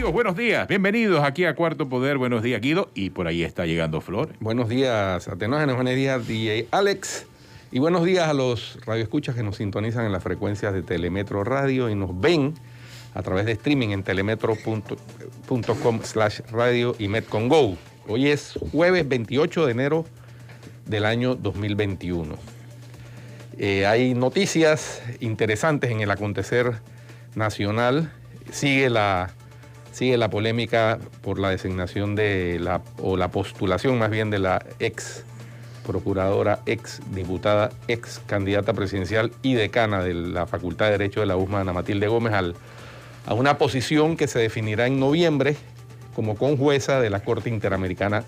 Amigos, buenos días. Bienvenidos aquí a Cuarto Poder. Buenos días, Guido. Y por ahí está llegando Flor. Buenos días, Atenógenos. Buenos días, DJ Alex. Y buenos días a los radioescuchas que nos sintonizan en las frecuencias de Telemetro Radio y nos ven a través de streaming en telemetro.com/radio y Metcongo. Hoy es jueves 28 de enero del año 2021. Hay noticias interesantes en el acontecer nacional. Sigue la polémica por la designación la postulación más bien de la ex procuradora, ex diputada, ex candidata presidencial y decana de la Facultad de Derecho de la USMA, Ana Matilde Gómez, a una posición que se definirá en noviembre como conjueza de la Corte Interamericana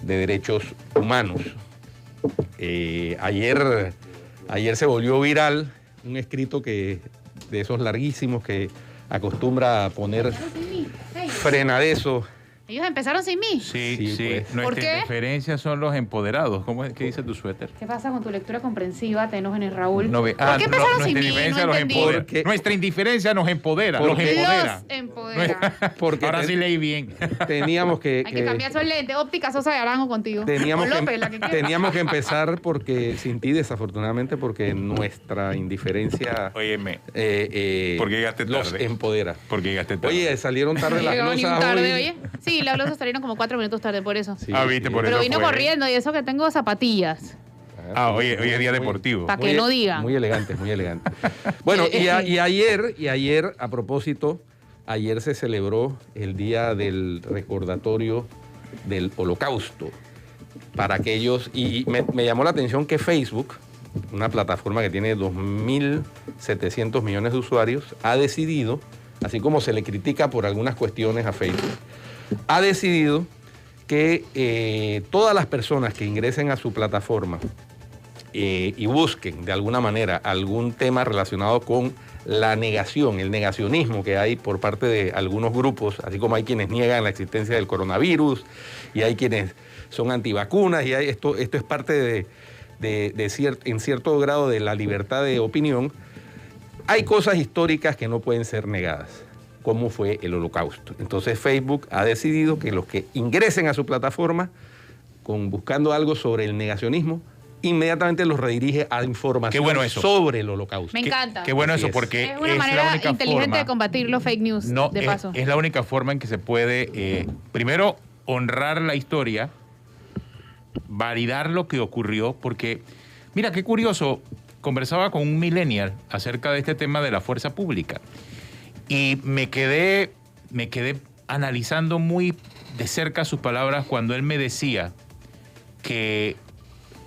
de Derechos Humanos. Ayer se volvió viral un escrito de esos larguísimos que acostumbra a poner frenadezo. ¿Ellos empezaron sin mí? Sí. Pues. Nuestra referencia son los empoderados. ¿Qué dice tu suéter? ¿Qué pasa con tu lectura comprensiva, Atenógenos, Raúl? ¿Por qué empezaron sin mí? No entendí. Nuestra indiferencia nos empodera. Los empodera. Porque ahora sí leí bien. Teníamos que... Hay que cambiar su lente. Óptica Sosa de Arango contigo. Teníamos Teníamos que empezar sin ti, desafortunadamente, porque nuestra indiferencia... Óyeme. ¿Por qué llegaste tarde? Los empodera. ¿Por qué llegaste tarde? Oye, salieron tarde las glosas hoy. Oye. Sí, las glosas salieron como 4 minutos tarde, por eso. Sí, viste, por pero eso vino fue. Corriendo y eso que tengo zapatillas. Hoy es día deportivo. Para que no digan. Muy elegante, muy elegante. Bueno, y ayer, a propósito, ayer se celebró el día del recordatorio del Holocausto. Para aquellos, y me llamó la atención que Facebook, una plataforma que tiene 2.700 millones de usuarios, ha decidido, así como se le critica por algunas cuestiones a Facebook, ha decidido que todas las personas que ingresen a su plataforma y busquen de alguna manera algún tema relacionado con la negación, el negacionismo que hay por parte de algunos grupos, así como hay quienes niegan la existencia del coronavirus y hay quienes son antivacunas y esto es parte en cierto grado de la libertad de opinión. Hay cosas históricas que no pueden ser negadas, como fue el Holocausto. Entonces Facebook ha decidido que los que ingresen a su plataforma buscando algo sobre el negacionismo, inmediatamente los redirige a información sobre el Holocausto. Me encanta. Qué bueno eso, porque es una manera la única inteligente forma de combatir los fake news, de paso. Es la única forma en que se puede, primero, honrar la historia, validar lo que ocurrió, porque, mira, qué curioso, conversaba con un millennial acerca de este tema de la fuerza pública y me quedé analizando muy de cerca sus palabras cuando él me decía que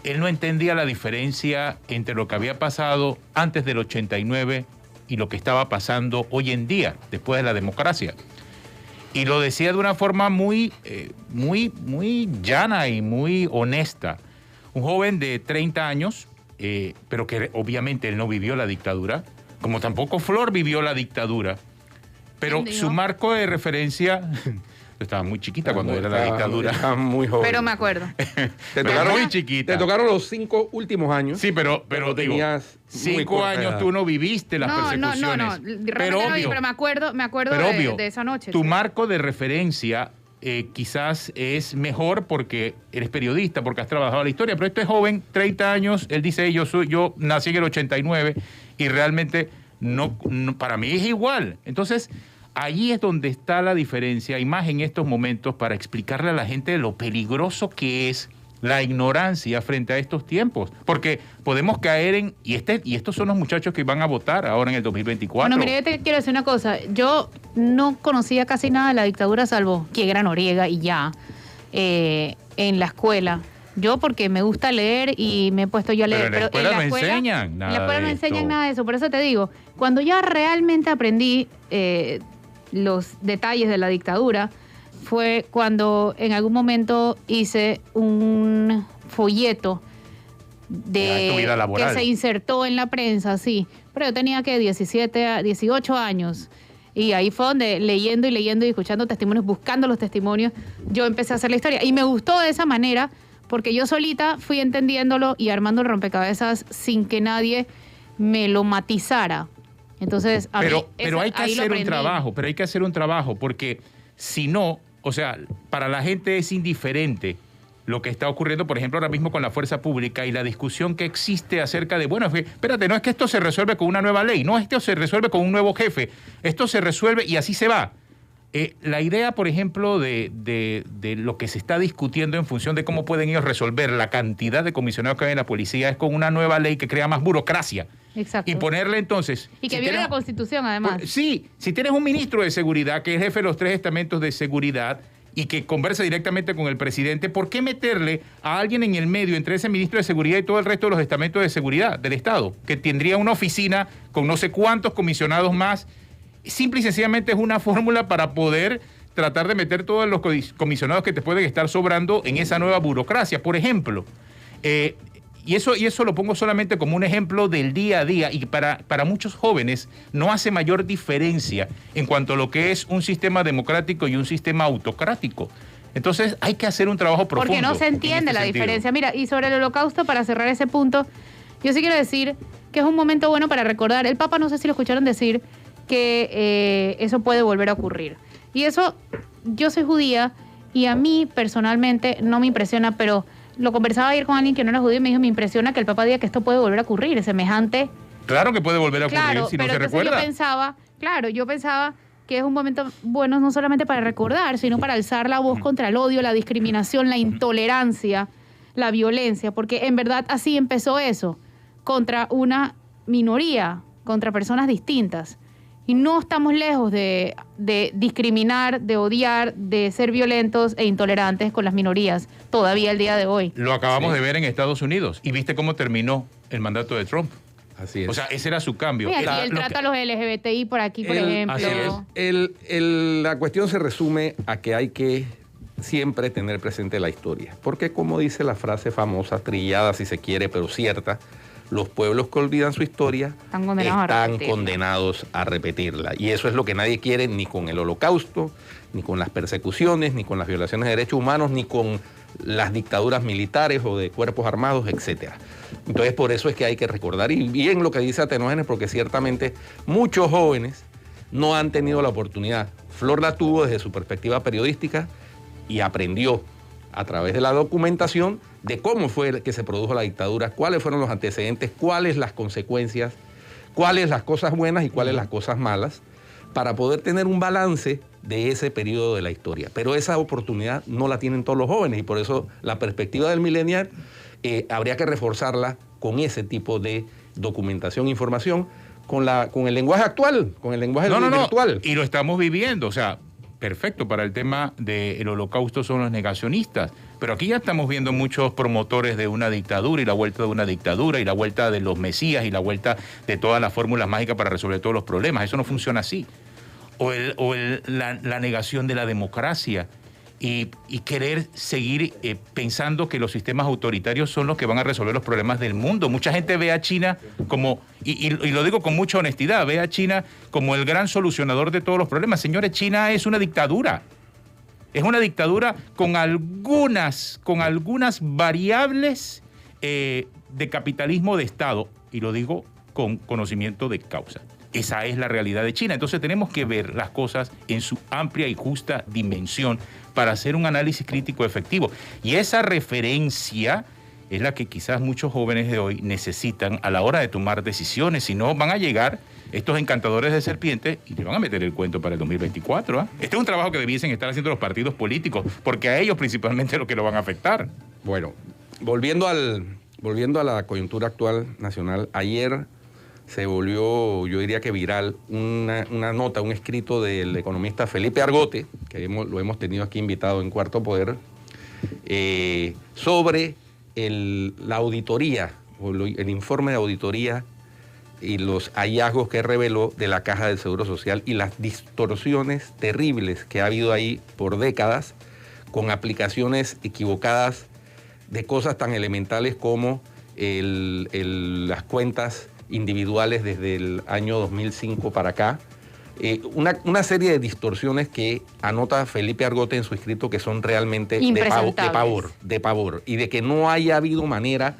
él no entendía la diferencia entre lo que había pasado antes del 89 y lo que estaba pasando hoy en día, después de la democracia. Y lo decía de una forma muy llana y muy honesta. Un joven de 30 años, pero que obviamente él no vivió la dictadura, como tampoco Flor vivió la dictadura, pero su marco de referencia... Estaba muy chiquita cuando era la dictadura. Estaba muy joven. Pero me acuerdo. Te tocaron muy chiquita. Te tocaron los 5 últimos años. Sí, pero tenías 5 años tú no viviste las persecuciones. No. Pero me acuerdo de esa noche. Tu marco de referencia quizás es mejor porque eres periodista, porque has trabajado la historia, pero este joven, 30 años, él dice, yo nací en el 89 y realmente no, para mí es igual. Entonces... Allí es donde está la diferencia, y más en estos momentos, para explicarle a la gente lo peligroso que es la ignorancia frente a estos tiempos. Porque podemos caer y estos son los muchachos que van a votar ahora en el 2024. Bueno, mire, yo te quiero decir una cosa. Yo no conocía casi nada de la dictadura, salvo que era Noriega y ya, en la escuela. Yo porque me gusta leer y me he puesto yo a leer. Pero en la escuela no enseñan nada. En la escuela no enseñan nada de eso. Por eso te digo, cuando ya realmente aprendí... los detalles de la dictadura, fue cuando en algún momento hice un folleto que se insertó en la prensa, sí, pero yo tenía que 18 años, y ahí fue donde leyendo y escuchando testimonios, buscando los testimonios, yo empecé a hacer la historia, y me gustó de esa manera, porque yo solita fui entendiéndolo y armando el rompecabezas sin que nadie me lo matizara. Entonces, pero hay que hacer un trabajo, porque sino, o sea, para la gente es indiferente lo que está ocurriendo, por ejemplo, ahora mismo con la fuerza pública y la discusión que existe acerca de, bueno, espérate, no es que esto se resuelve con una nueva ley, no, esto se resuelve con un nuevo jefe, esto se resuelve y así se va. La idea, por ejemplo, de lo que se está discutiendo en función de cómo pueden ellos resolver la cantidad de comisionados que hay en la policía es con una nueva ley que crea más burocracia. Exacto. Y ponerle entonces... Y que viole la Constitución, además. Sí, si tienes un ministro de seguridad que es jefe de los 3 estamentos de seguridad y que conversa directamente con el presidente, ¿por qué meterle a alguien en el medio entre ese ministro de seguridad y todo el resto de los estamentos de seguridad del Estado? Que tendría una oficina con no sé cuántos comisionados más. Simple y sencillamente es una fórmula para poder tratar de meter todos los comisionados que te pueden estar sobrando en esa nueva burocracia, por ejemplo. Y eso lo pongo solamente como un ejemplo del día a día y para muchos jóvenes no hace mayor diferencia en cuanto a lo que es un sistema democrático y un sistema autocrático. Entonces hay que hacer un trabajo profundo. Porque no se entiende la diferencia. Mira, y sobre el Holocausto, para cerrar ese punto, yo sí quiero decir que es un momento bueno para recordar. El Papa, no sé si lo escucharon decir, que eso puede volver a ocurrir. Y eso, yo soy judía y a mí personalmente no me impresiona, pero lo conversaba ayer con alguien que no era judío y me dijo, me impresiona que el Papa diga que esto puede volver a ocurrir, semejante. Claro que puede volver a ocurrir, claro, si no se pero recuerda. Yo pensaba que es un momento bueno no solamente para recordar, sino para alzar la voz contra el odio, la discriminación, la intolerancia, la violencia, porque en verdad así empezó eso, contra una minoría, contra personas distintas. Y no estamos lejos de discriminar, de odiar, de ser violentos e intolerantes con las minorías, todavía el día de hoy. Lo acabamos de ver en Estados Unidos. ¿Y viste cómo terminó el mandato de Trump? Así es. O sea, ese era su cambio. Y aquí él trata a los LGBTI por aquí, por ejemplo. Así es. La cuestión se resume a que hay que siempre tener presente la historia. Porque como dice la frase famosa, trillada si se quiere, pero cierta, los pueblos que olvidan su historia están condenados a repetirla. Y eso es lo que nadie quiere, ni con el Holocausto, ni con las persecuciones, ni con las violaciones de derechos humanos, ni con las dictaduras militares o de cuerpos armados, etcétera. Entonces, por eso es que hay que recordar, y bien lo que dice Atenógenes, porque ciertamente muchos jóvenes no han tenido la oportunidad. Flor la tuvo desde su perspectiva periodística y aprendió a través de la documentación de cómo fue que se produjo la dictadura, cuáles fueron los antecedentes, cuáles las consecuencias, cuáles las cosas buenas y cuáles las cosas malas, para poder tener un balance de ese periodo de la historia. Pero esa oportunidad no la tienen todos los jóvenes y por eso la perspectiva del millennial habría que reforzarla con ese tipo de documentación e información, con el lenguaje actual, con el lenguaje virtual. Y lo estamos viviendo, o sea, perfecto para el tema del Holocausto son los negacionistas, pero aquí ya estamos viendo muchos promotores de una dictadura y la vuelta de una dictadura y la vuelta de los mesías y la vuelta de todas las fórmulas mágicas para resolver todos los problemas. Eso no funciona así. La negación de la democracia y querer seguir pensando que los sistemas autoritarios son los que van a resolver los problemas del mundo. Mucha gente ve a China como, y lo digo con mucha honestidad, ve a China como el gran solucionador de todos los problemas. Señores, China es una dictadura. Es una dictadura con algunas variables de capitalismo de Estado, y lo digo con conocimiento de causa. Esa es la realidad de China. Entonces tenemos que ver las cosas en su amplia y justa dimensión para hacer un análisis crítico efectivo. Y esa referencia es la que quizás muchos jóvenes de hoy necesitan a la hora de tomar decisiones. Si no, van a llegar estos encantadores de serpientes y te van a meter el cuento para el 2024. ¿Eh? Este es un trabajo que debiesen estar haciendo los partidos políticos, porque a ellos principalmente es lo que lo van a afectar. Bueno, volviendo a la coyuntura actual nacional, ayer se volvió, yo diría que viral, una nota, un escrito del economista Felipe Argote, que lo hemos tenido aquí invitado en Cuarto Poder, sobre la auditoría, o el informe de auditoría y los hallazgos que reveló de la Caja del Seguro Social y las distorsiones terribles que ha habido ahí por décadas, con aplicaciones equivocadas de cosas tan elementales como las cuentas individuales desde el año 2005 para acá, una serie de distorsiones que anota Felipe Argote en su escrito que son realmente de pavor, y de que no haya habido manera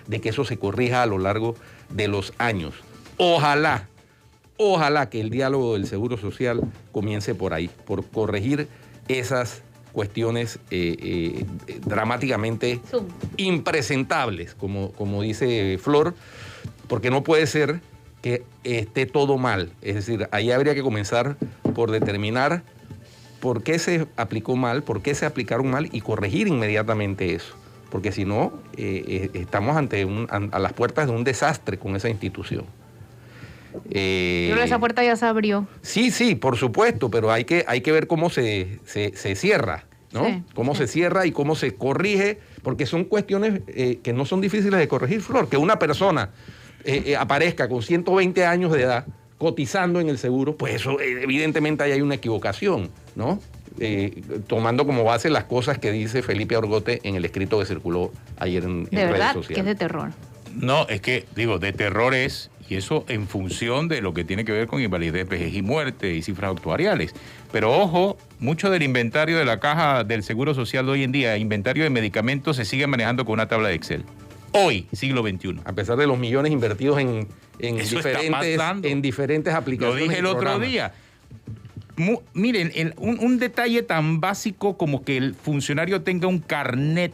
de que eso se corrija a lo largo de los años. Ojalá que el diálogo del Seguro Social comience por ahí, por corregir esas cuestiones dramáticamente impresentables, como dice Flor, porque no puede ser que esté todo mal. Es decir, ahí habría que comenzar por determinar por qué se aplicó mal, por qué se aplicaron mal y corregir inmediatamente eso. Porque si no, estamos a las puertas de un desastre con esa institución. Creo que esa puerta ya se abrió. Sí, por supuesto, pero hay que ver cómo se cierra, ¿no? Sí, cómo se cierra y cómo se corrige, porque son cuestiones que no son difíciles de corregir, Flor. Que una persona aparezca con 120 años de edad cotizando en el seguro, pues eso evidentemente ahí hay una equivocación, ¿no? Tomando como base las cosas que dice Felipe Orgote en el escrito que circuló ayer en redes sociales. Que es de terror. No, es que, digo, de terror es, y eso en función de lo que tiene que ver con invalidez, vejez y muerte y cifras actuariales. Pero ojo, mucho del inventario de la caja del Seguro Social de hoy en día, inventario de medicamentos, se sigue manejando con una tabla de Excel. Hoy, siglo XXI. A pesar de los millones invertidos en diferentes aplicaciones. Lo dije el otro día. Miren, un detalle tan básico como que el funcionario tenga un carnet,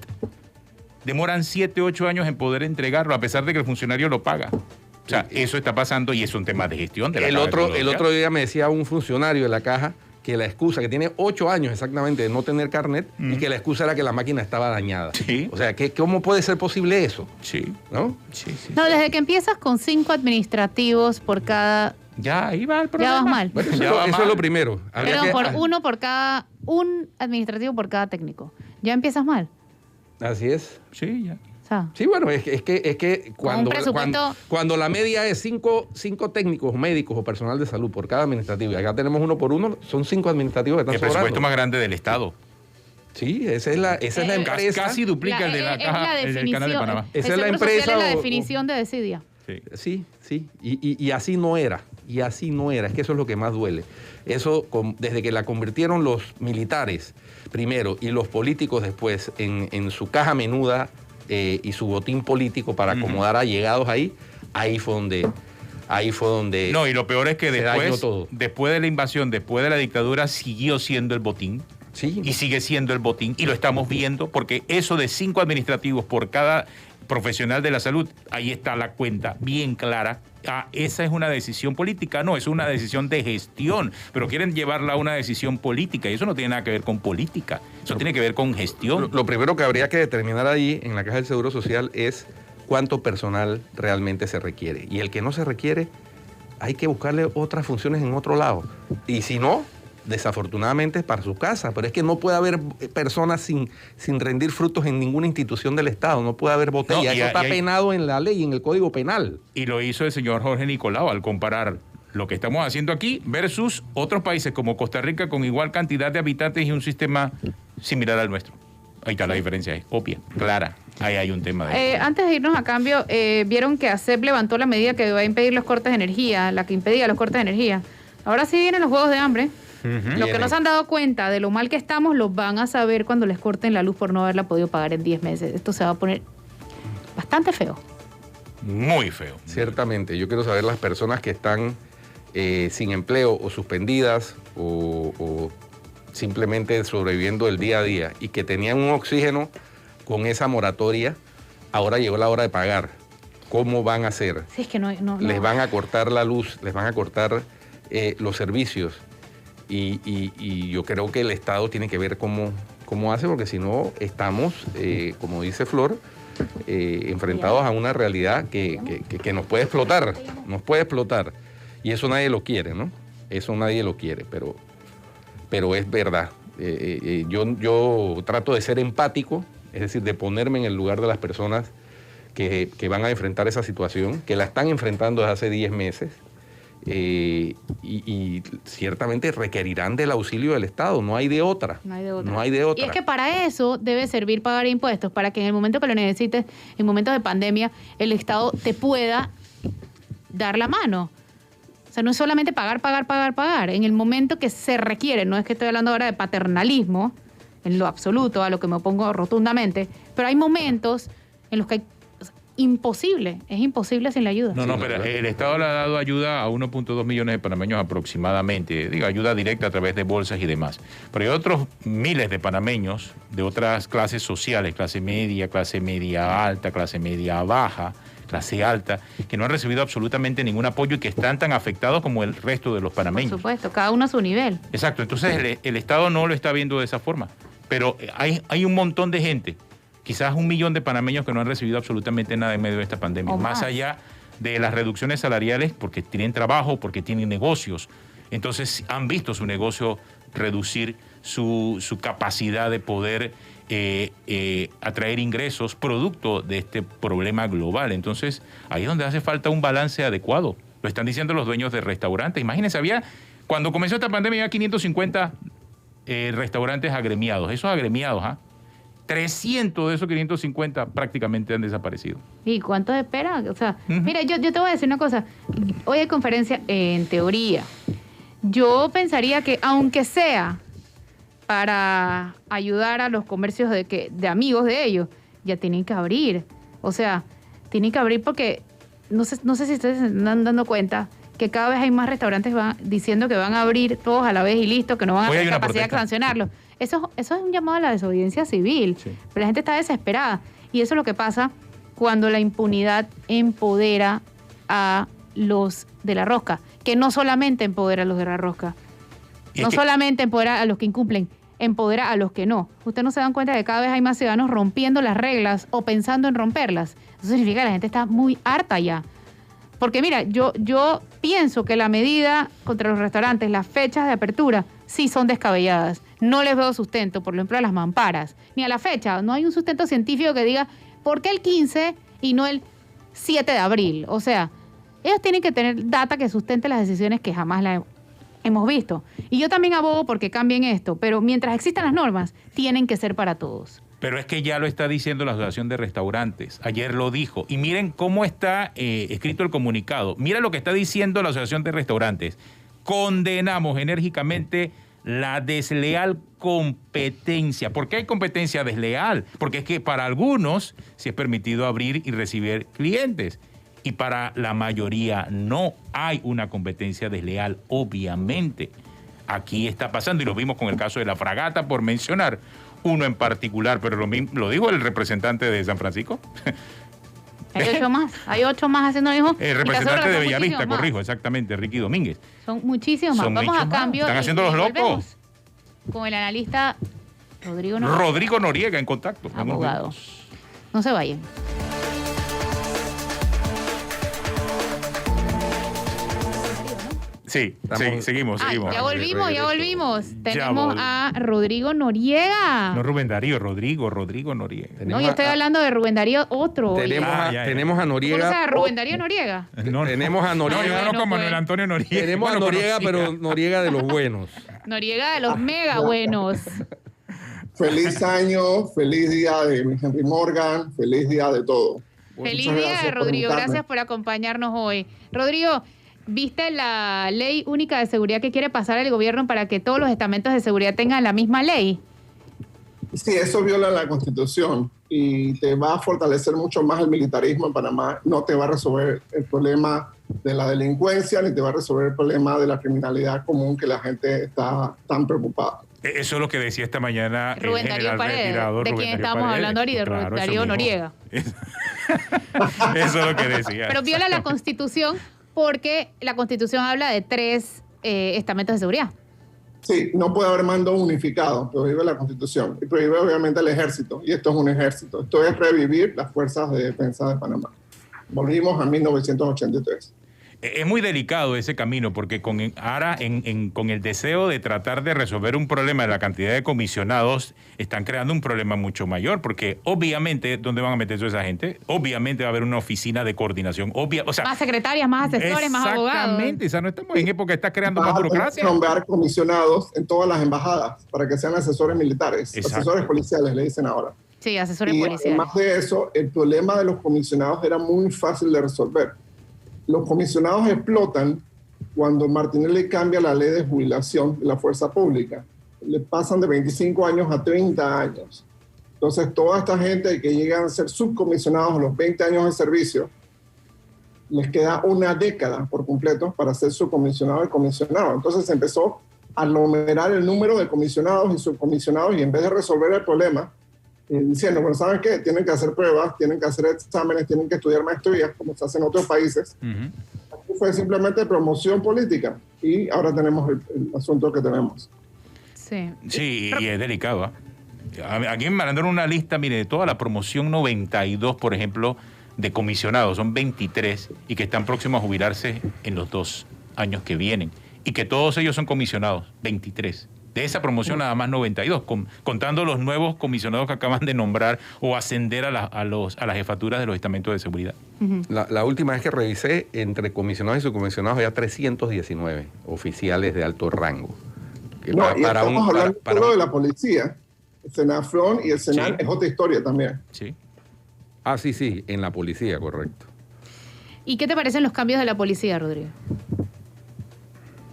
demoran 7, 8 años en poder entregarlo, a pesar de que el funcionario lo paga. O sea, eso está pasando y es un tema de gestión de la el otro día me decía un funcionario de la caja que la excusa, que tiene 8 años exactamente de no tener carnet, y que la excusa era que la máquina estaba dañada. Sí. O sea, ¿cómo puede ser posible eso? Sí. ¿No? Sí. No, desde que empiezas con 5 administrativos por cada... Ya, ahí va el problema. Ya vas mal. Bueno, eso es lo primero. Un administrativo por cada técnico. Ya empiezas mal. Así es. Sí, ya. O sea, Sí, bueno, es que presupuesto... cuando la media es 5 técnicos, médicos o personal de salud por cada administrativo, y acá tenemos 1 por 1, son 5 administrativos que están El sobrando. presupuesto más grande del Estado. Sí, esa es la empresa. Casi duplica el de la caja, el del Canal de Panamá. Esa es la Seguro empresa. Social es la definición de desidia. Sí. Sí. Y así no era. Y así no era. Es que eso es lo que más duele. Eso, desde que la convirtieron los militares primero y los políticos después en su caja menuda y su botín político para acomodar allegados ahí fue donde No, y lo peor es que dañó todo. después de la invasión, después de la dictadura, siguió siendo el botín. Sí. Y sigue siendo el botín. Y lo estamos viendo porque eso de 5 administrativos por cada profesional de la salud, ahí está la cuenta bien clara. Esa es una decisión política, no, es una decisión de gestión, pero quieren llevarla a una decisión política y eso no tiene nada que ver con política, eso tiene que ver con gestión. Lo primero que habría que determinar ahí en la Caja del Seguro Social es cuánto personal realmente se requiere. Y el que no se requiere, hay que buscarle otras funciones en otro lado. Y si no, desafortunadamente para su casa, pero es que no puede haber personas sin rendir frutos en ninguna institución del Estado, no puede haber botella, eso está penado en la ley, en el Código Penal. Y lo hizo el señor Jorge Nicolau al comparar lo que estamos haciendo aquí versus otros países como Costa Rica con igual cantidad de habitantes y un sistema similar al nuestro. Ahí está la diferencia, es obvia, clara. Ahí hay un tema de... Antes de irnos a cambio, vieron que ASEP levantó la medida que va a impedir los cortes de energía, la que impedía los cortes de energía. Ahora sí vienen los juegos de hambre. Los que no se han dado cuenta de lo mal que estamos, los van a saber cuando les corten la luz por no haberla podido pagar en 10 meses. Esto se va a poner bastante feo. Muy feo. Ciertamente. Yo quiero saber las personas que están sin empleo o suspendidas o simplemente sobreviviendo el día a día y que tenían un oxígeno con esa moratoria, ahora llegó la hora de pagar. ¿Cómo van a hacer? Sí, es que no. Les van a cortar la luz, les van a cortar los servicios. Y yo creo que el Estado tiene que ver cómo hace, porque si no estamos, como dice Flor, enfrentados a una realidad que nos puede explotar, y eso nadie lo quiere, ¿no? Eso nadie lo quiere, pero es verdad. Yo trato de ser empático, es decir, de ponerme en el lugar de las personas que van a enfrentar esa situación, que la están enfrentando desde hace 10 meses, y ciertamente requerirán del auxilio del Estado, no hay de otra. No hay de otra. Y es que para eso debe servir pagar impuestos, para que en el momento que lo necesites, en momentos de pandemia, el Estado te pueda dar la mano. O sea, no es solamente pagar. En el momento que se requiere, no es que estoy hablando ahora de paternalismo, en lo absoluto, a lo que me opongo rotundamente, pero hay momentos en los que imposible, es imposible sin la ayuda. No, pero el Estado le ha dado ayuda a 1.2 millones de panameños aproximadamente, digo, ayuda directa a través de bolsas y demás. Pero hay otros miles de panameños de otras clases sociales, clase media alta, clase media baja, clase alta, que no han recibido absolutamente ningún apoyo y que están tan afectados como el resto de los panameños. Por supuesto, cada uno a su nivel. Exacto, entonces el Estado no lo está viendo de esa forma, pero hay un montón de gente, quizás 1 millón de panameños que no han recibido absolutamente nada en medio de esta pandemia, más allá de las reducciones salariales porque tienen trabajo, porque tienen negocios, entonces han visto su negocio reducir su capacidad de poder atraer ingresos producto de este problema global. Entonces, ahí es donde hace falta un balance adecuado. Lo están diciendo los dueños de restaurantes. Imagínense, cuando comenzó esta pandemia había 550 restaurantes agremiados. Esos agremiados, 300 de esos 550 prácticamente han desaparecido. ¿Y cuánto espera? O sea, mira, yo te voy a decir una cosa. Hoy hay conferencia en teoría. Yo pensaría que aunque sea para ayudar a los comercios de amigos de ellos, ya tienen que abrir. O sea, tienen que abrir porque no sé si ustedes se están dando cuenta que cada vez hay más restaurantes diciendo que van a abrir todos a la vez y listo, que no van a tener capacidad de sancionarlos. Eso es un llamado a la desobediencia civil. Sí. Pero la gente está desesperada. Y eso es lo que pasa cuando la impunidad empodera a los de la rosca, que no solamente empodera a los de la rosca, no solamente empodera a los que incumplen, empodera a los que no. Ustedes no se dan cuenta de que cada vez hay más ciudadanos rompiendo las reglas o pensando en romperlas. Eso significa que la gente está muy harta ya. Porque mira, yo pienso que la medida contra los restaurantes, las fechas de apertura, sí son descabelladas. No les veo sustento, por ejemplo, a las mamparas, ni a la fecha. No hay un sustento científico que diga, ¿por qué el 15 y no el 7 de abril? O sea, ellos tienen que tener data que sustente las decisiones que jamás la hemos visto. Y yo también abogo porque cambien esto, pero mientras existan las normas, tienen que ser para todos. Pero es que ya lo está diciendo la Asociación de Restaurantes. Ayer lo dijo. Y miren cómo está escrito el comunicado. Mira lo que está diciendo la Asociación de Restaurantes. Condenamos enérgicamente la desleal competencia. ¿Por qué hay competencia desleal? Porque es que para algunos sí es permitido abrir y recibir clientes. Y para la mayoría no hay una competencia desleal, obviamente. Aquí está pasando, y lo vimos con el caso de la Fragata, por mencionar uno en particular, pero lo dijo el representante de San Francisco. Hay 8 más haciendo lo mismo. El representante de Bellavista, corrijo, exactamente, Ricky Domínguez. Son muchísimos más. Vamos a cambio. Están haciendo los locos. Con el analista Rodrigo Noriega en contacto. Abogado. No se vayan. Sí, seguimos. Ya volvimos. Tenemos a Rodrigo Noriega. No Rubén Darío, Rodrigo Noriega. No, yo estoy hablando de Rubén Darío, otro. Tenemos a Noriega. ¿Conoces a Rubén Darío Noriega? Tenemos a Noriega. No, como Manuel Antonio Noriega. Tenemos a Noriega, pero Noriega de los buenos. Noriega de los mega buenos. Feliz año, feliz día de Henry Morgan, feliz día de todo. Feliz día de Rodrigo, gracias por acompañarnos hoy. Rodrigo, ¿viste la ley única de seguridad que quiere pasar el gobierno para que todos los estamentos de seguridad tengan la misma ley? Sí, eso viola la Constitución y te va a fortalecer mucho más el militarismo en Panamá. No te va a resolver el problema de la delincuencia ni te va a resolver el problema de la criminalidad común que la gente está tan preopada. Eso es lo que decía esta mañana Rubén Darío Paredes, de quien estábamos hablando ahorita, de Rubén Darío Noriega. Eso es lo que decía. Pero viola la Constitución porque la Constitución habla de 3 estamentos de seguridad. Sí, no puede haber mando unificado, prohíbe la Constitución. Y prohíbe obviamente el ejército, y esto es un ejército. Esto es revivir las fuerzas de defensa de Panamá. Volvimos a 1983. Es muy delicado ese camino porque con el deseo de tratar de resolver un problema de la cantidad de comisionados, están creando un problema mucho mayor porque obviamente, ¿dónde van a meter toda esa gente? Obviamente va a haber una oficina de coordinación. Más secretarias, más asesores, más abogados. Exactamente, o sea, no estamos en época que está creando más burocracia. Nombrar comisionados en todas las embajadas para que sean asesores militares, Exacto. Asesores policiales, le dicen ahora. Sí, asesores policiales. Además de eso, el problema de los comisionados era muy fácil de resolver. Los comisionados explotan cuando Martinelli cambia la ley de jubilación de la fuerza pública. Le pasan de 25 años a 30 años. Entonces, toda esta gente que llegan a ser subcomisionados a los 20 años de servicio, les queda una década por completo para ser subcomisionado y comisionado. Entonces se empezó a aglomerar el número de comisionados y subcomisionados, y en vez de resolver el problema, diciendo, bueno, ¿saben qué? Tienen que hacer pruebas, tienen que hacer exámenes, tienen que estudiar maestrías, como se hace en otros países. Aquí fue simplemente promoción política, y ahora tenemos el asunto que tenemos. Sí. Sí, y es delicado. Aquí me mandaron una lista, mire, de toda la promoción 92, por ejemplo, de comisionados, son 23, y que están próximos a jubilarse en los 2 años que vienen, y que todos ellos son comisionados, 23. De esa promoción nada más 92, contando los nuevos comisionados que acaban de nombrar o ascender a las jefaturas de los estamentos de seguridad. La última vez que revisé, entre comisionados y subcomisionados había 319 oficiales de alto rango. No, y estamos hablando solo de la policía. El Senafron y el Senan es otra historia también. Sí. Ah, sí, en la policía, correcto. ¿Y qué te parecen los cambios de la policía, Rodrigo?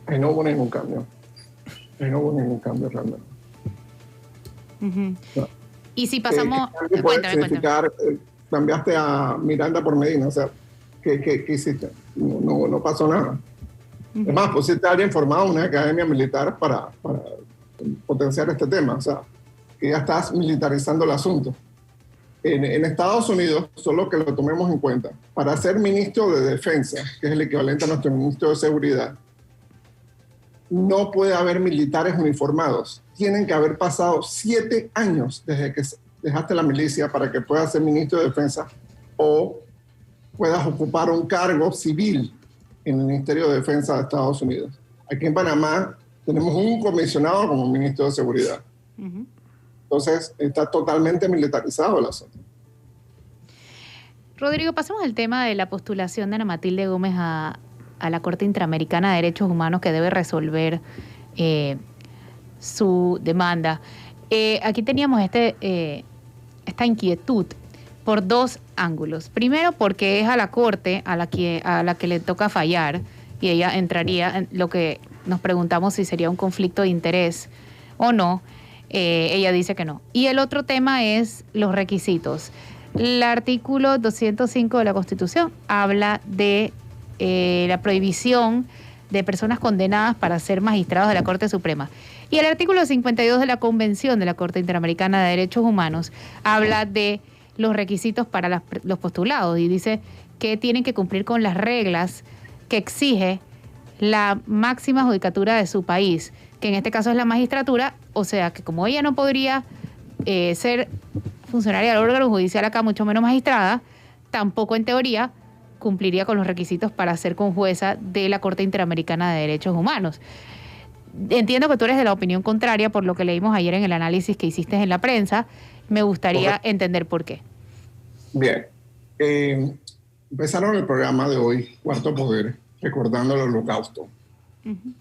Ahí no hubo ningún cambio. Ahí no hubo ningún cambio realmente. No. Y si pasamos... ¿Qué puede significar? Cambiaste a Miranda por Medina, o sea, ¿qué hiciste? No pasó nada. Es más, pusiste a alguien formado en una academia militar para potenciar este tema, o sea, que ya estás militarizando el asunto. En Estados Unidos, solo que lo tomemos en cuenta, para ser ministro de Defensa, que es el equivalente a nuestro ministro de Seguridad, no puede haber militares uniformados. Tienen que haber pasado 7 años desde que dejaste la milicia para que puedas ser ministro de Defensa o puedas ocupar un cargo civil en el Ministerio de Defensa de Estados Unidos. Aquí en Panamá tenemos un comisionado como ministro de Seguridad. Entonces, está totalmente militarizado el asunto. Rodrigo, pasemos al tema de la postulación de Ana Matilde Gómez a la Corte Interamericana de Derechos Humanos, que debe resolver su demanda. Aquí teníamos esta inquietud por 2 ángulos. Primero, porque es a la Corte a la que le toca fallar, y ella entraría en lo que nos preguntamos si sería un conflicto de interés o no. Ella dice que no. Y el otro tema es los requisitos. El artículo 205 de la Constitución habla de la prohibición de personas condenadas para ser magistrados de la Corte Suprema. Y el artículo 52 de la Convención de la Corte Interamericana de Derechos Humanos habla de los requisitos para los postulados, y dice que tienen que cumplir con las reglas que exige la máxima judicatura de su país, que en este caso es la magistratura. O sea que como ella no podría ser funcionaria del órgano judicial acá, mucho menos magistrada, tampoco en teoría cumpliría con los requisitos para ser conjueza de la Corte Interamericana de Derechos Humanos. Entiendo que tú eres de la opinión contraria por lo que leímos ayer en el análisis que hiciste en la prensa. Me gustaría entender por qué. Bien. Empezaron el programa de hoy, Cuarto Poder, recordando el Holocausto.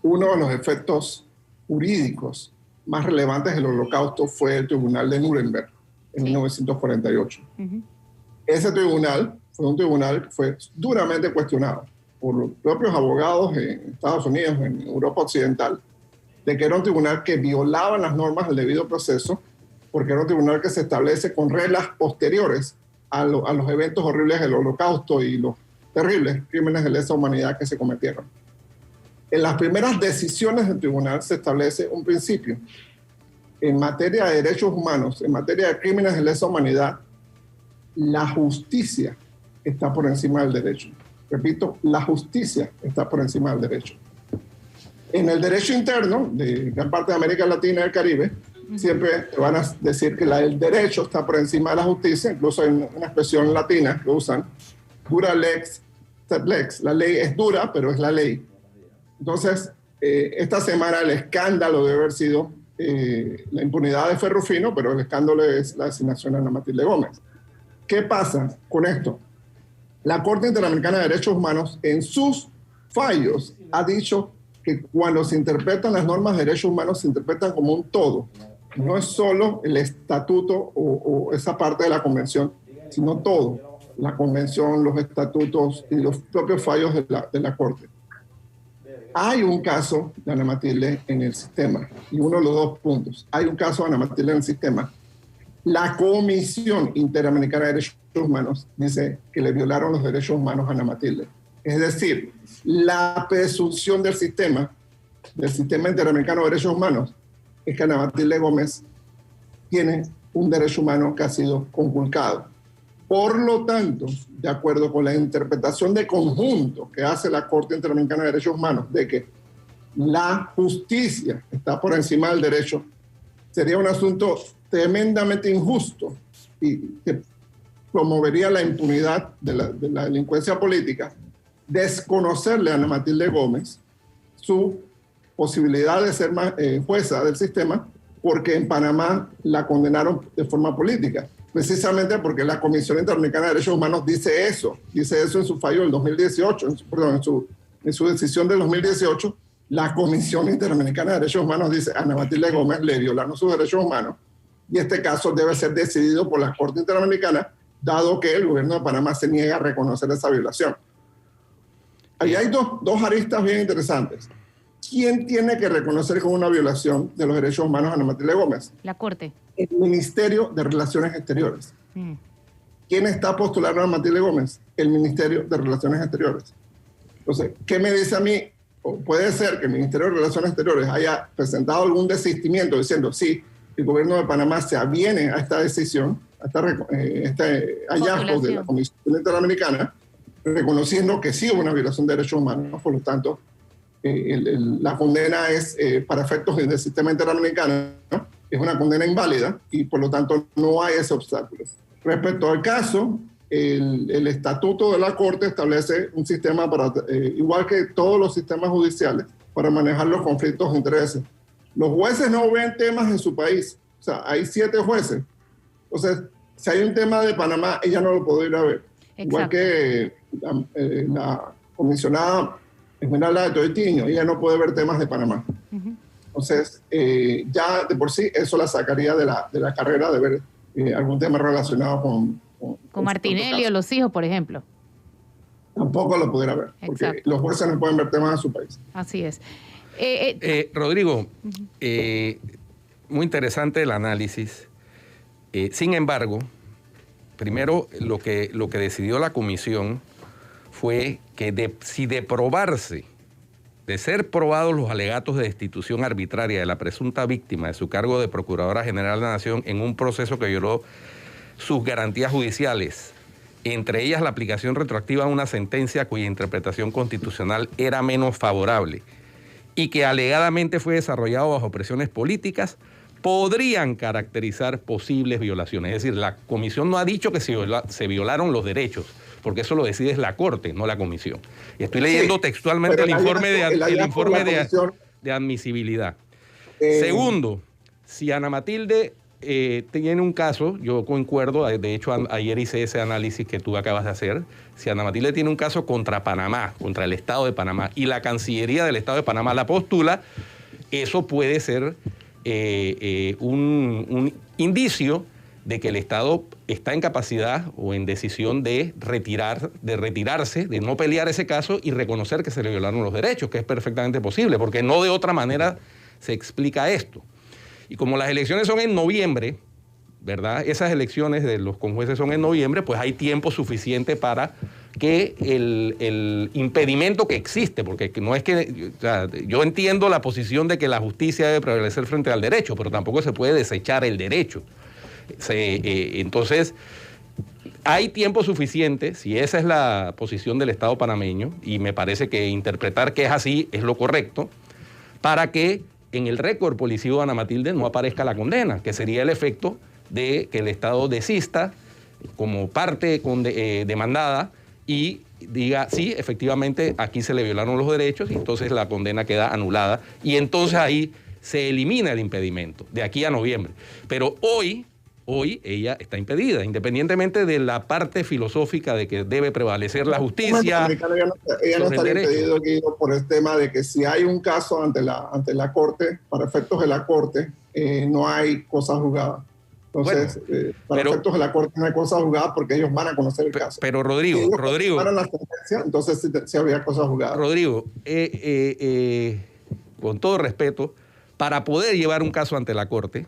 Uno de los efectos jurídicos más relevantes del Holocausto fue el Tribunal de Nuremberg en 1948. Ese tribunal fue un tribunal que fue duramente cuestionado por los propios abogados en Estados Unidos, en Europa Occidental, de que era un tribunal que violaba las normas del debido proceso, porque era un tribunal que se establece con reglas posteriores a los eventos horribles del Holocausto y los terribles crímenes de lesa humanidad que se cometieron. En las primeras decisiones del tribunal se establece un principio. En materia de derechos humanos, en materia de crímenes de lesa humanidad, la justicia está por encima del derecho. Repito, la justicia está por encima del derecho. En el derecho interno de gran parte de América Latina y el Caribe, siempre te van a decir que el derecho está por encima de la justicia, incluso en una expresión latina que usan, dura lex, sed lex. La ley es dura, pero es la ley. Entonces, esta semana el escándalo debe haber sido la impunidad de Ferrufino, pero el escándalo es la designación de Ana Matilde Gómez. ¿Qué pasa con esto? La Corte Interamericana de Derechos Humanos, en sus fallos, ha dicho que cuando se interpretan las normas de derechos humanos, se interpretan como un todo. No es solo el estatuto o esa parte de la convención, sino todo. La convención, los estatutos y los propios fallos de la Corte. Hay un caso de Ana Matilde en el sistema, y uno de los 2 puntos. Hay un caso de Ana Matilde en el sistema La Comisión Interamericana de Derechos Humanos dice que le violaron los derechos humanos a Ana Matilde. Es decir, la presunción del sistema Interamericano de Derechos Humanos, es que Ana Matilde Gómez tiene un derecho humano que ha sido conculcado. Por lo tanto, de acuerdo con la interpretación de conjunto que hace la Corte Interamericana de Derechos Humanos, de que la justicia está por encima del derecho, sería un asunto tremendamente injusto y que promovería la impunidad de la delincuencia política, desconocerle a Ana Matilde Gómez su posibilidad de ser jueza del sistema, porque en Panamá la condenaron de forma política, precisamente porque la Comisión Interamericana de Derechos Humanos dice eso en su fallo del 2018, en su decisión del 2018. La Comisión Interamericana de Derechos Humanos dice a Ana Matilde Gómez le violaron sus derechos humanos y este caso debe ser decidido por la Corte Interamericana, dado que el gobierno de Panamá se niega a reconocer esa violación. Ahí hay dos aristas bien interesantes. ¿Quién tiene que reconocer como una violación de los derechos humanos a Ana Matilde Gómez? La Corte. El Ministerio de Relaciones Exteriores. ¿Quién está postulando a Ana Matilde Gómez? El Ministerio de Relaciones Exteriores. Entonces, ¿qué me dice a mí? Puede ser que el Ministerio de Relaciones Exteriores haya presentado algún desistimiento diciendo, sí, el gobierno de Panamá se aviene a esta decisión, a este hallazgo de la Comisión Interamericana, reconociendo que sí hubo una violación de derechos humanos, por lo tanto, la condena es, para efectos del sistema interamericano, ¿no? Es una condena inválida y por lo tanto no hay ese obstáculo. Respecto al caso, el estatuto de la Corte establece un sistema igual que todos los sistemas judiciales, para manejar los conflictos de intereses. Los jueces no ven temas en su país. O sea, hay 7 jueces. Entonces, si hay un tema de Panamá, ella no lo puede ir a ver. Exacto. Igual que la comisionada Esmeralda de Toitiño, ella no puede ver temas de Panamá. Entonces, ya de por sí, eso la sacaría de la carrera de ver algún tema relacionado con Martinelli o los hijos, por ejemplo. Tampoco lo pudiera ver, porque exacto, los jueces no pueden ver temas en su país. Así es. Rodrigo, muy interesante el análisis. Sin embargo, primero lo que decidió la comisión fue que si de probarse, de ser probados los alegatos de destitución arbitraria de la presunta víctima de su cargo de Procuradora General de la Nación en un proceso que violó sus garantías judiciales, entre ellas la aplicación retroactiva de una sentencia cuya interpretación constitucional era menos favorable y que alegadamente fue desarrollado bajo presiones políticas, podrían caracterizar posibles violaciones. Es decir, la comisión no ha dicho que se violaron los derechos, porque eso lo decide la Corte, no la comisión. Y estoy leyendo textualmente el informe de admisibilidad. Segundo, si Ana Matilde tiene un caso, yo concuerdo, de hecho ayer hice ese análisis que tú acabas de hacer, si Ana Matilde tiene un caso contra Panamá, contra el Estado de Panamá, y la Cancillería del Estado de Panamá la postula, eso puede ser un indicio de que el Estado está en capacidad o en decisión de retirarse, de no pelear ese caso y reconocer que se le violaron los derechos, que es perfectamente posible, porque no de otra manera se explica esto. Y como las elecciones son en noviembre, ¿verdad? Esas elecciones de los conjueces son en noviembre, pues hay tiempo suficiente para que el impedimento que existe, porque no es que, o sea, yo entiendo la posición de que la justicia debe prevalecer frente al derecho, pero tampoco se puede desechar el derecho. Entonces, hay tiempo suficiente, si esa es la posición del Estado panameño, y me parece que interpretar que es así es lo correcto, para que en el récord policivo de Ana Matilde no aparezca la condena, que sería el efecto de que el Estado desista como parte demandada y diga, sí, efectivamente, aquí se le violaron los derechos y entonces la condena queda anulada y entonces ahí se elimina el impedimento de aquí a noviembre. Pero hoy ella está impedida, independientemente de la parte filosófica de que debe prevalecer la justicia. Ella no está impedida aquí por el tema de que si hay un caso ante la Corte, para efectos de la Corte, no hay cosa juzgada. Entonces, para efectos de la Corte no hay cosa juzgada porque ellos van a conocer el caso. Pero Rodrigo, para la sentencia, entonces sí habría cosas juzgadas. Rodrigo, con todo respeto, para poder llevar un caso ante la Corte,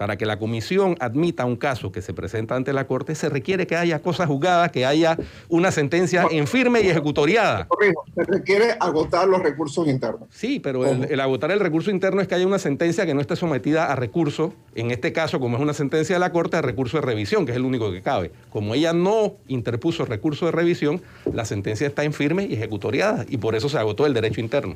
Para que la comisión admita un caso que se presenta ante la Corte, se requiere que haya cosas juzgadas, que haya una sentencia en firme y ejecutoriada. Corrijo, se requiere agotar los recursos internos. Sí, pero el agotar el recurso interno es que haya una sentencia que no esté sometida a recurso, en este caso, como es una sentencia de la Corte, a recurso de revisión, que es el único que cabe. Como ella no interpuso recurso de revisión, la sentencia está en firme y ejecutoriada, y por eso se agotó el derecho interno.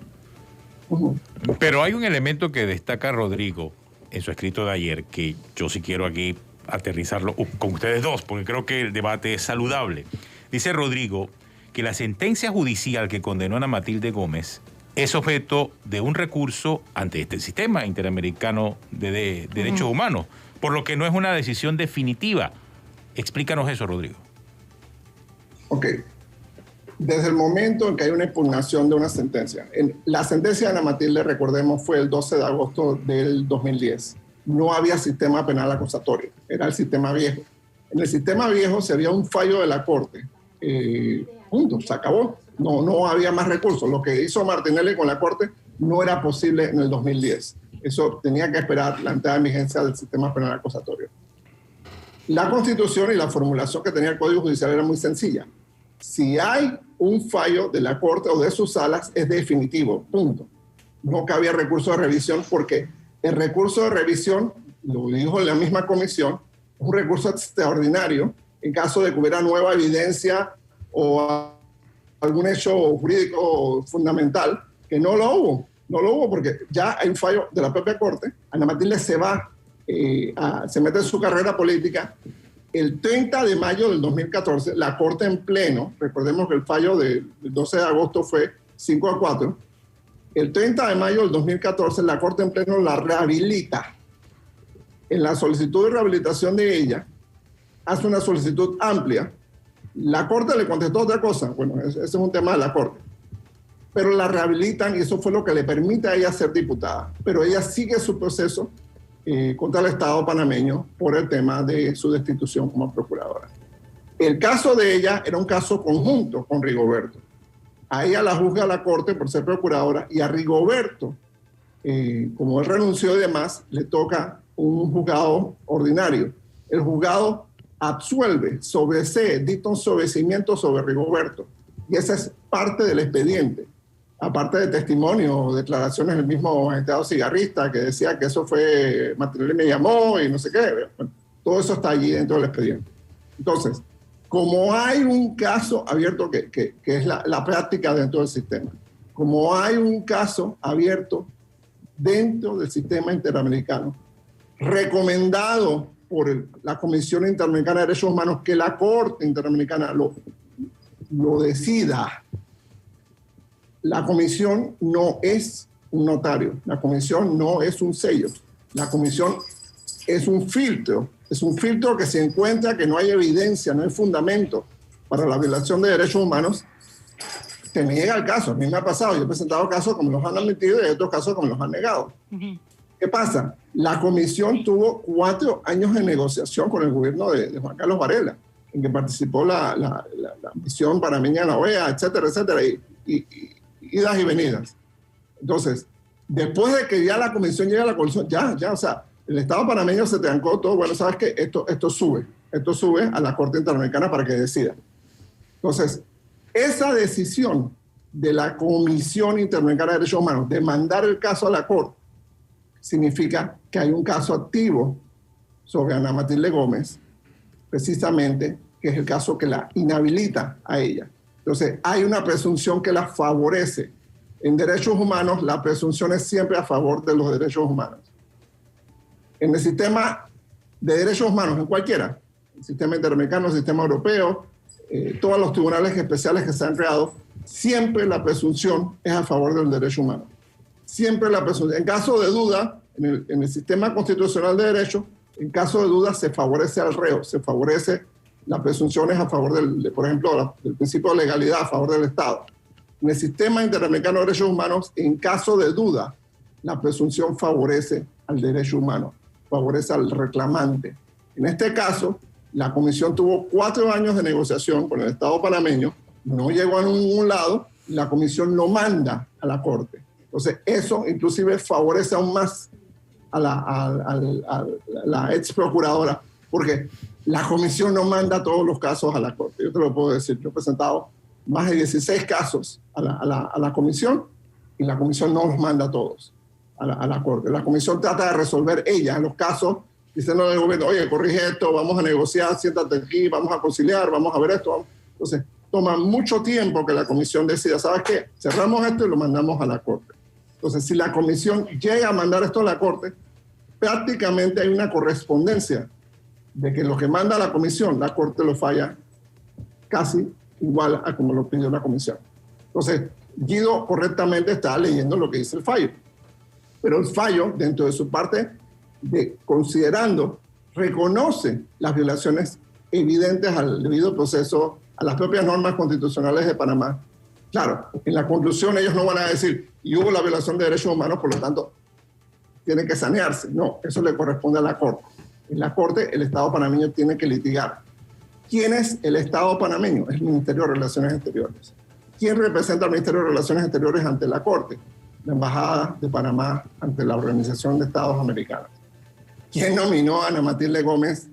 Pero hay un elemento que destaca Rodrigo en su escrito de ayer, que yo sí quiero aquí aterrizarlo con ustedes dos, porque creo que el debate es saludable. Dice Rodrigo que la sentencia judicial que condenó a Ana Matilde Gómez es objeto de un recurso ante este sistema interamericano de derechos humanos, por lo que no es una decisión definitiva. Explícanos eso, Rodrigo. Ok. Desde el momento en que hay una impugnación de una sentencia, la sentencia de Ana Matilde, recordemos, fue el 12 de agosto del 2010. No había sistema penal acusatorio, era el sistema viejo. En el sistema viejo, si había un fallo de la Corte, punto, se acabó. No había más recursos. Lo que hizo Martinelli con la Corte no era posible en el 2010. Eso tenía que esperar la entrada en vigencia del sistema penal acusatorio. La Constitución y la formulación que tenía el Código Judicial era muy sencilla. Si hay un fallo de la Corte o de sus salas, es definitivo, punto. No cabía recurso de revisión porque el recurso de revisión, lo dijo la misma comisión, es un recurso extraordinario en caso de que hubiera nueva evidencia o algún hecho jurídico fundamental, que no lo hubo porque ya hay un fallo de la propia Corte. Ana Matilde se mete en su carrera política. El 30 de mayo del 2014, la Corte en pleno, recordemos que el fallo del 12 de agosto fue 5-4, el 30 de mayo del 2014, la Corte en pleno la rehabilita. En la solicitud de rehabilitación de ella, hace una solicitud amplia. La Corte le contestó otra cosa. Bueno, ese es un tema de la Corte. Pero la rehabilitan y eso fue lo que le permite a ella ser diputada. Pero ella sigue su proceso contra el Estado panameño por el tema de su destitución como procuradora. El caso de ella era un caso conjunto con Rigoberto. A ella la juzga la Corte por ser procuradora y a Rigoberto, como él renunció y demás, le toca un juzgado ordinario. El juzgado absuelve, sobresee, dicta un sobreseimiento sobre Rigoberto. Y esa es parte del expediente. Aparte de testimonio o declaraciones del mismo magistrado cigarrista que decía que eso fue, Martinelli me llamó y no sé qué. Bueno, todo eso está allí dentro del expediente. Entonces, como hay un caso abierto que es la práctica dentro del sistema, como hay un caso abierto dentro del sistema interamericano, recomendado por la Comisión Interamericana de Derechos Humanos, que la Corte Interamericana lo decida. La comisión no es un notario, la comisión no es un sello, la comisión es un filtro que se encuentra que no hay evidencia, no hay fundamento para la violación de derechos humanos, te niega el caso. A mí me ha pasado, yo he presentado casos como los han admitido y hay otros casos como los han negado. ¿Qué pasa? La comisión tuvo 4 años de negociación con el gobierno de Juan Carlos Varela, en que participó la misión panameña en la OEA, etcétera, etcétera, y idas y venidas. Entonces, después de que ya la comisión llega a la coalición, o sea, el Estado panameño se trancó todo, bueno, ¿sabes qué? Esto sube a la Corte Interamericana para que decida. Entonces, esa decisión de la Comisión Interamericana de Derechos Humanos de mandar el caso a la Corte significa que hay un caso activo sobre Ana Matilde Gómez, precisamente, que es el caso que la inhabilita a ella. Entonces, hay una presunción que la favorece. En derechos humanos, la presunción es siempre a favor de los derechos humanos. En el sistema de derechos humanos, en cualquiera, el sistema interamericano, el sistema europeo, todos los tribunales especiales que se han creado, siempre la presunción es a favor del derecho humano. Siempre la presunción. En caso de duda, en el sistema constitucional de derecho, en caso de duda se favorece al reo, se favorece las presunciones a favor por ejemplo, del principio de legalidad a favor del Estado. En el sistema interamericano de derechos humanos, en caso de duda, la presunción favorece al derecho humano, favorece al reclamante. En este caso, la comisión tuvo 4 años de negociación con el Estado panameño, no llegó a ningún lado, y la comisión lo manda a la Corte. Entonces, eso inclusive favorece aún más a la ex procuradora, porque la comisión no manda todos los casos a la Corte. Yo te lo puedo decir. Yo he presentado más de 16 casos a la comisión y la comisión no los manda todos a la Corte. La comisión trata de resolver ella los casos diciendo al gobierno, oye, corrige esto, vamos a negociar, siéntate aquí, vamos a conciliar, vamos a ver esto. Entonces, toma mucho tiempo que la comisión decida, ¿sabes qué? Cerramos esto y lo mandamos a la Corte. Entonces, si la comisión llega a mandar esto a la Corte, prácticamente hay una correspondencia de que lo que manda la comisión, la Corte lo falla casi igual a como lo pidió la comisión. Entonces, Guido correctamente está leyendo lo que dice el fallo. Pero el fallo, dentro de su parte, considerando, reconoce las violaciones evidentes al debido proceso, a las propias normas constitucionales de Panamá. Claro, en la conclusión ellos no van a decir, y hubo la violación de derechos humanos, por lo tanto, tiene que sanearse. No, eso le corresponde a la Corte. En la Corte, el Estado panameño tiene que litigar. ¿Quién es el Estado panameño? Es el Ministerio de Relaciones Exteriores. ¿Quién representa al Ministerio de Relaciones Exteriores ante la Corte? La Embajada de Panamá ante la Organización de Estados Americanos. ¿Quién nominó a Ana Matilde Gómez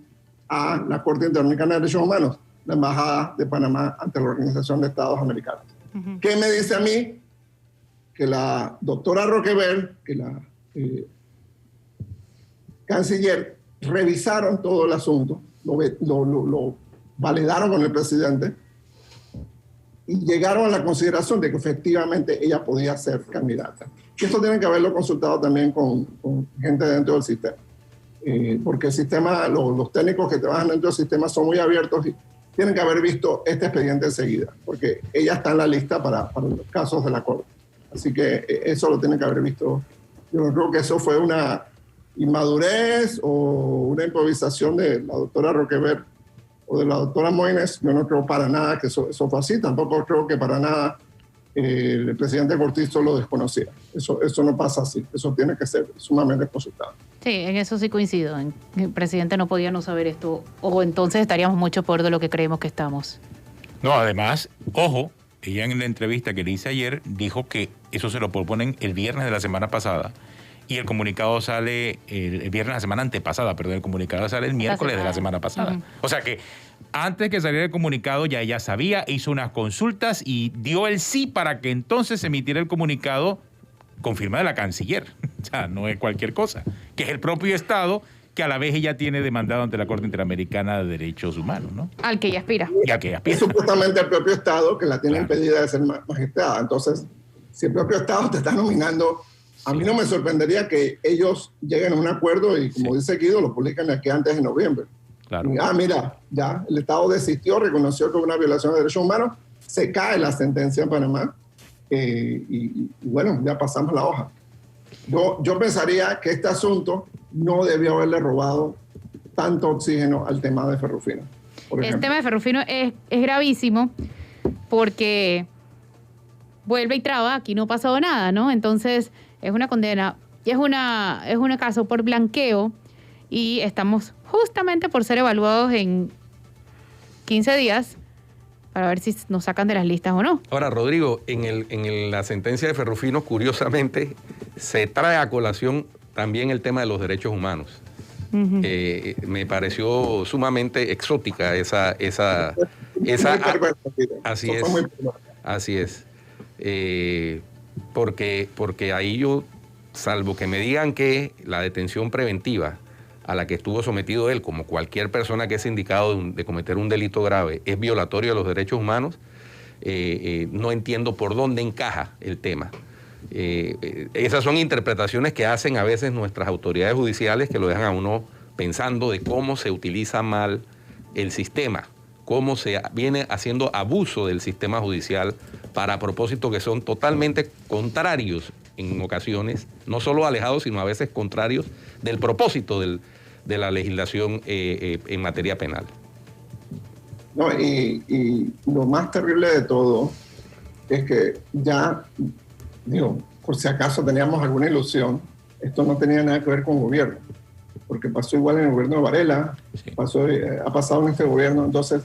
a la Corte Interamericana de Derechos Humanos? La Embajada de Panamá ante la Organización de Estados Americanos. ¿Qué me dice a mí? Que la doctora Roquever, que la canciller, revisaron todo el asunto, lo validaron con el presidente y llegaron a la consideración de que efectivamente ella podía ser candidata. Y esto tienen que haberlo consultado también con gente dentro del sistema. Porque el sistema, los técnicos que trabajan dentro del sistema son muy abiertos y tienen que haber visto este expediente enseguida, porque ella está en la lista para los casos de la Corte. Así que eso lo tienen que haber visto. Yo no creo que eso fue una inmadurez o una improvisación de la doctora Roquever o de la doctora Moines. Yo no creo para nada que eso fue así. Tampoco creo que para nada el presidente Cortizo lo desconociera. Eso no pasa así. Eso tiene que ser sumamente consultado. Sí, en eso sí coincido. El presidente no podía no saber esto, o entonces estaríamos mucho peor de lo que creemos que estamos. No, además, ojo, ella en la entrevista que le hice ayer dijo que eso se lo proponen el viernes de la semana pasada y el comunicado sale el viernes de la semana antepasada, perdón, el comunicado sale el miércoles de la semana pasada. O sea que antes que saliera el comunicado ya ella sabía, hizo unas consultas y dio el sí para que entonces se emitiera el comunicado con firma de la canciller. O sea, no es cualquier cosa, que es el propio Estado que a la vez ella tiene demandado ante la Corte Interamericana de Derechos Humanos, ¿no? Al que ella aspira. Y al que ella aspira. Es supuestamente el propio Estado que la tiene impedida de ser magistrada. Entonces, si el propio Estado te está nominando, a mí no me sorprendería que ellos lleguen a un acuerdo y, como dice Guido, lo publiquen aquí antes de noviembre. Claro. Y, mira, ya el Estado desistió, reconoció que hubo una violación de derechos humanos, se cae la sentencia en Panamá y bueno, ya pasamos la hoja. Yo pensaría que este asunto no debió haberle robado tanto oxígeno al tema de Ferrufino. El tema de Ferrufino es gravísimo porque vuelve y traba, aquí no ha pasado nada, ¿no? Entonces es una condena y es un caso por blanqueo y estamos justamente por ser evaluados en 15 días para ver si nos sacan de las listas o no. Ahora, Rodrigo, en la sentencia de Ferrufino, curiosamente, se trae a colación también el tema de los derechos humanos. Me pareció sumamente exótica esa así es. Porque ahí yo, salvo que me digan que la detención preventiva a la que estuvo sometido él, como cualquier persona que es indicado de cometer un delito grave, es violatorio de los derechos humanos, no entiendo por dónde encaja el tema. Esas son interpretaciones que hacen a veces nuestras autoridades judiciales que lo dejan a uno pensando de cómo se utiliza mal el sistema, cómo se viene haciendo abuso del sistema judicial para propósitos que son totalmente contrarios en ocasiones, no solo alejados, sino a veces contrarios del propósito de la legislación en materia penal. No, y lo más terrible de todo es que ya, digo, por si acaso teníamos alguna ilusión, esto no tenía nada que ver con gobierno, porque pasó igual en el gobierno de Varela, sí. Ha pasado en este gobierno, entonces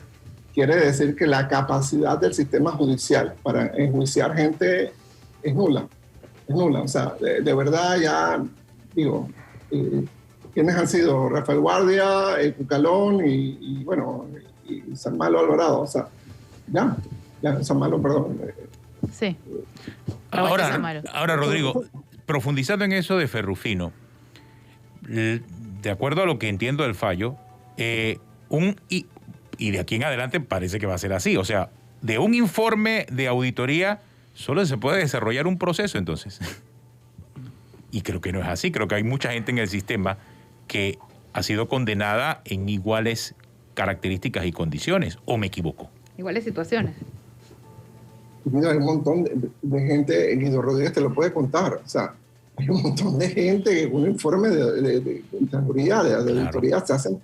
quiere decir que la capacidad del sistema judicial para enjuiciar gente es nula, o sea, de verdad ya, digo, ¿Quiénes han sido? Rafael Guardia, Cucalón y bueno, y San Malo Alvarado. O sea, ya, San Malo, perdón. Sí. Ahora, Rodrigo, profundizando en eso de Ferrufino, de acuerdo a lo que entiendo del fallo, y de aquí en adelante parece que va a ser así. O sea, de un informe de auditoría solo se puede desarrollar un proceso, entonces. Y creo que no es así. Creo que hay mucha gente en el sistema que ha sido condenada en iguales características y condiciones. ¿O me equivoco? Iguales situaciones. Mira, hay un montón de gente, Guido Rodríguez te lo puede contar. O sea, hay un montón de gente que con un informe de auditoría se hacen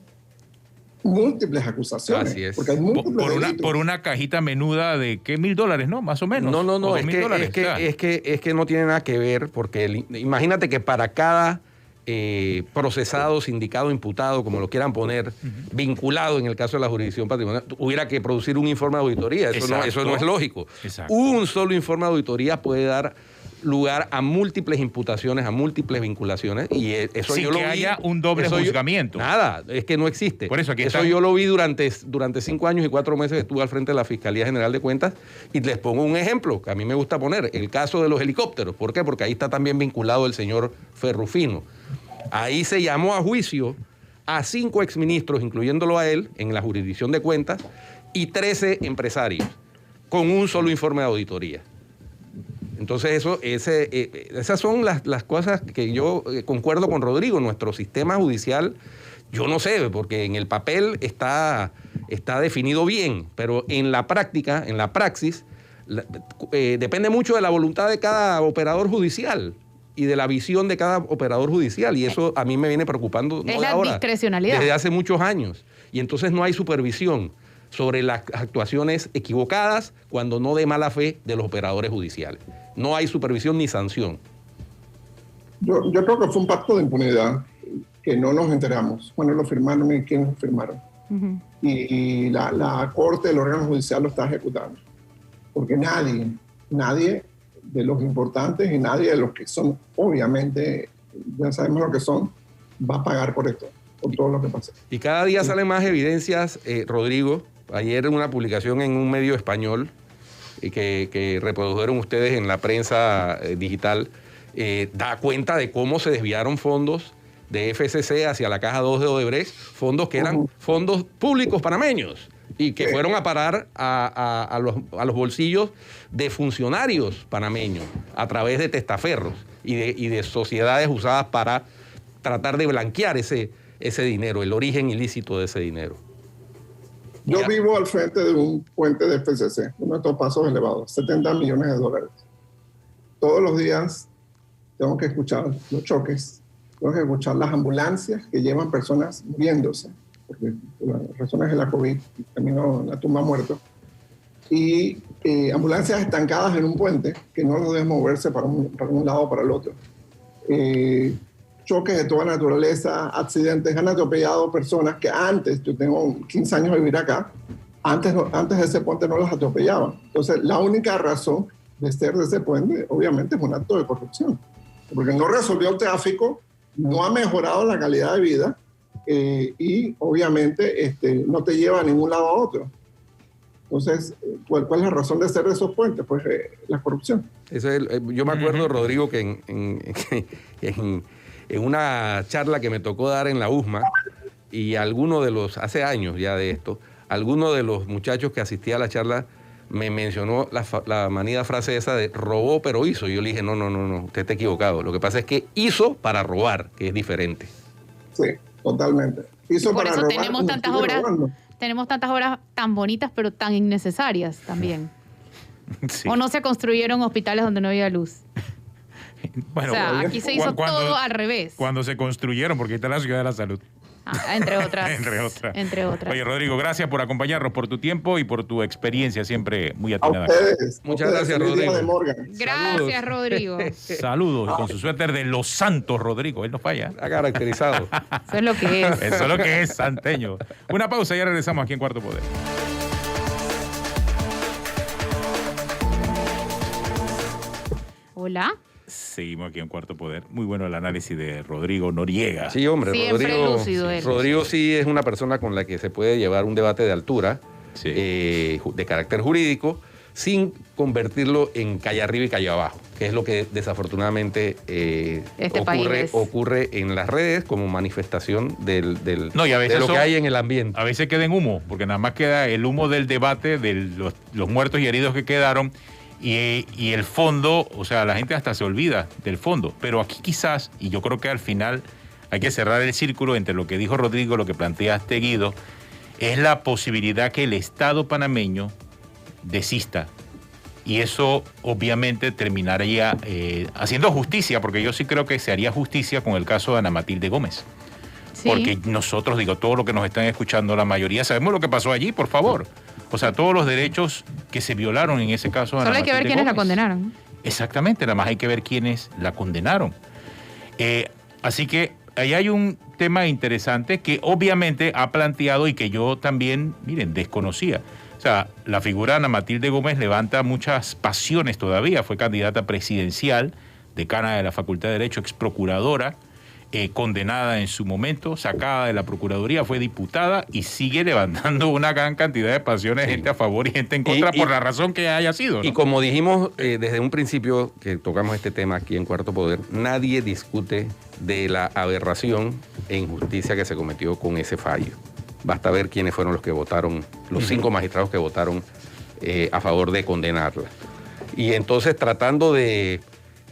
múltiples acusaciones. Así es. Porque hay múltiples por una cajita menuda de ¿qué? $1,000, ¿no? Más o menos. No, es que no tiene nada que ver, porque imagínate que para cada procesado, sindicado, imputado, como lo quieran poner, vinculado en el caso de la jurisdicción patrimonial, hubiera que producir un informe de auditoría. Eso no es lógico. Exacto. Un solo informe de auditoría puede dar lugar a múltiples imputaciones, a múltiples vinculaciones, y eso sin yo lo que vi, haya un doble juzgamiento. Nada, es que no existe. Por eso aquí eso están... yo lo vi durante 5 años y 4 meses que estuve al frente de la Fiscalía General de Cuentas, y les pongo un ejemplo que a mí me gusta poner, el caso de los helicópteros. ¿Por qué? Porque ahí está también vinculado el señor Ferrufino. Ahí se llamó a juicio a 5 exministros, incluyéndolo a él, en la jurisdicción de cuentas, y 13 empresarios, con un solo informe de auditoría. Entonces esas son las cosas que yo concuerdo con Rodrigo. Nuestro sistema judicial, yo no sé, porque en el papel está definido bien, pero en la práctica, en la praxis, depende mucho de la voluntad de cada operador judicial y de la visión de cada operador judicial, y eso a mí me viene preocupando no de ahora, discrecionalidad. desde hace muchos años, y entonces no hay supervisión sobre las actuaciones equivocadas, cuando no de mala fe, de los operadores judiciales. No hay supervisión ni sanción. Yo creo que fue un pacto de impunidad que no nos enteramos. Bueno, lo firmaron y quiénes lo firmaron. Uh-huh. Y la Corte, el órgano judicial lo está ejecutando. Porque nadie de los importantes y nadie de los que son, obviamente, ya sabemos lo que son, va a pagar por esto, por todo lo que pasa. Y cada día salen más evidencias, Rodrigo. Ayer en una publicación en un medio español que reprodujeron ustedes en la prensa digital, da cuenta de cómo se desviaron fondos de FCC hacia la Caja 2 de Odebrecht, fondos que eran fondos públicos panameños y que fueron a parar a los bolsillos de funcionarios panameños a través de testaferros y de sociedades usadas para tratar de blanquear ese dinero, el origen ilícito de ese dinero. Yo vivo al frente de un puente de FCC, uno de estos pasos elevados, $70 millones. Todos los días tengo que escuchar los choques, tengo que escuchar las ambulancias que llevan personas muriéndose, porque las razones de la COVID terminó en la tumba muerto, y ambulancias estancadas en un puente que no los deben moverse para un lado o para el otro. Choques de toda naturaleza, accidentes, han atropellado personas que antes, yo tengo 15 años de vivir acá, antes de ese puente no las atropellaban. Entonces, la única razón de ser de ese puente, obviamente, es un acto de corrupción, porque no resolvió el tráfico, no ha mejorado la calidad de vida y, obviamente, no te lleva a ningún lado a otro. Entonces, ¿cuál es la razón de ser de esos puentes? Pues la corrupción. Yo me acuerdo, Rodrigo, que en una charla que me tocó dar en la USMA, y hace años ya de esto, alguno de los muchachos que asistía a la charla me mencionó la manida frase esa de robó pero hizo. Y yo le dije, no, usted está equivocado. Lo que pasa es que hizo para robar, que es diferente. Sí, totalmente. Hizo por para eso robar, tenemos tantas obras tan bonitas pero tan innecesarias también. Sí. O no se construyeron hospitales donde no había luz. Bueno, o sea, aquí se hizo todo al revés. Cuando se construyeron, porque ahí está la Ciudad de la Salud. Entre otras. Entre otras. Oye, Rodrigo, gracias por acompañarnos, por tu tiempo y por tu experiencia siempre muy atinada. A ustedes. Muchas gracias, Rodrigo. Gracias, Rodrigo. Saludos. Y con su suéter de Los Santos, Rodrigo. Él no falla. Está caracterizado. Eso es lo que es. Eso es lo que es, santeño. Una pausa y ya regresamos aquí en Cuarto Poder. Hola. Seguimos aquí en Cuarto Poder. Muy bueno el análisis de Rodrigo Noriega. Sí, hombre, Siempre lúcido él. Rodrigo sí es una persona con la que se puede llevar un debate de altura, Sí. de carácter jurídico, sin convertirlo en calle arriba y calle abajo, que es lo que desafortunadamente ocurre en las redes como manifestación No, y a veces de lo que son- hay en el ambiente. A veces queda en humo, porque nada más queda el humo del debate de los muertos y heridos que quedaron y el fondo, o sea, la gente hasta se olvida del fondo. Pero aquí quizás, y yo creo que al final hay que cerrar el círculo entre lo que dijo Rodrigo, lo que planteaste, Guido, es la posibilidad que el Estado panameño desista. Y eso obviamente terminaría haciendo justicia, porque yo sí creo que se haría justicia con el caso de Ana Matilde Gómez. Sí. Porque nosotros, digo, todo lo que nos están escuchando, la mayoría sabemos lo que pasó allí, por favor. O sea, todos los derechos que se violaron en ese caso de Ana Solo hay que ver Matilde quiénes la Gómez. condenaron. Exactamente, nada más hay que ver quiénes la condenaron. Así que ahí hay un tema interesante que obviamente ha planteado y que yo también, miren, desconocía. O sea, la figura de Ana Matilde Gómez levanta muchas pasiones todavía. Fue candidata presidencial, decana de la Facultad de Derecho, ex procuradora, condenada en su momento, sacada de la Procuraduría, fue diputada y sigue levantando una gran cantidad de pasiones, gente a favor y gente en contra, por la razón que haya sido, ¿no? Y como dijimos desde un principio que tocamos este tema aquí en Cuarto Poder, nadie discute de la aberración e injusticia que se cometió con ese fallo. Basta ver quiénes fueron los que votaron, los 5 magistrados que votaron a favor de condenarla. Y entonces tratando de,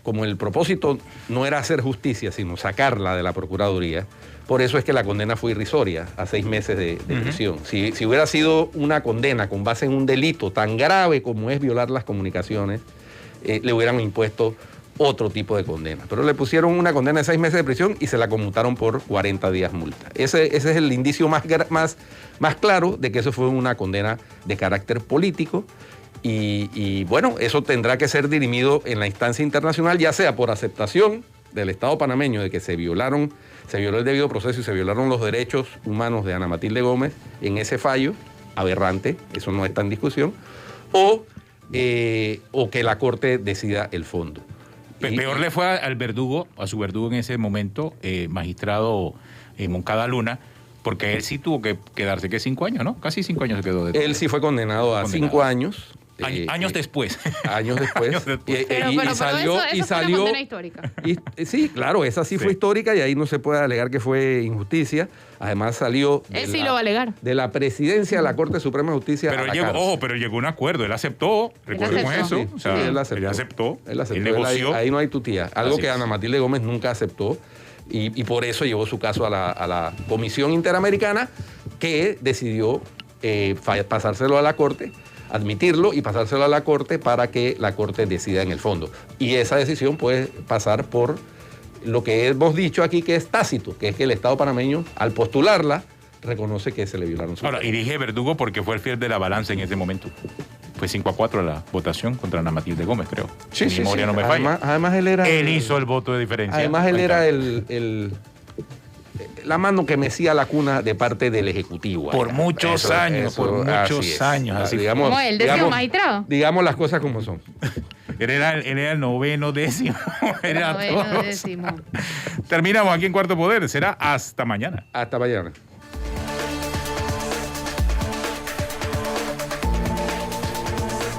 como el propósito no era hacer justicia, sino sacarla de la Procuraduría, por eso es que la condena fue irrisoria, a 6 meses de prisión. Si hubiera sido una condena con base en un delito tan grave como es violar las comunicaciones, le hubieran impuesto otro tipo de condena. Pero le pusieron una condena de 6 meses de prisión y se la conmutaron por 40 días multa. Ese es el indicio más claro de que eso fue una condena de carácter político. Y bueno, eso tendrá que ser dirimido en la instancia internacional, ya sea por aceptación del Estado panameño de que se violó el debido proceso y se violaron los derechos humanos de Ana Matilde Gómez en ese fallo aberrante, eso no está en discusión, o que la Corte decida el fondo. Peor le fue al verdugo, a su verdugo en ese momento, magistrado Moncada Luna, porque él sí tuvo que quedarse, ¿qué? 5 años, ¿no? Casi 5 años se quedó. Él sí fue condenado a 5 años. Años después. Años después. Años después. Pero salió. eso fue una condena histórica. Sí, claro, esa sí fue histórica y ahí no se puede alegar que fue injusticia. Además salió Él sí lo va a alegar. de la presidencia de la Corte Suprema de Justicia Pero a la llegó, cárcel. pero llegó a un acuerdo, él aceptó, recordemos aceptó. eso. Sí, O sea, sí, él aceptó, él negoció. Ahí no hay tutía. Algo Así que es. Ana Matilde Gómez nunca aceptó y por eso llevó su caso a la Comisión Interamericana que decidió pasárselo a la Corte, admitirlo y pasárselo a la Corte para que la Corte decida en el fondo. Y esa decisión puede pasar por lo que hemos dicho aquí que es tácito, que es que el Estado panameño, al postularla, reconoce que se le violaron sus Ahora, y derechos. dije verdugo porque fue el fiel de la balanza en ese momento. Fue 5-4 la votación contra Ana Matilde Gómez, creo. Sí, Mi sí, memoria sí. no me falla. Además él era... Él hizo el voto de diferencia. Además, él era la mano que mecía la cuna de parte del Ejecutivo. Por muchos años, así es. así fue. Como el décimo magistrado. Digamos las cosas como son. Él era el 9º, 10º. Era Noveno, todo. 10º. Terminamos aquí en Cuarto Poder. Será hasta mañana. Hasta mañana.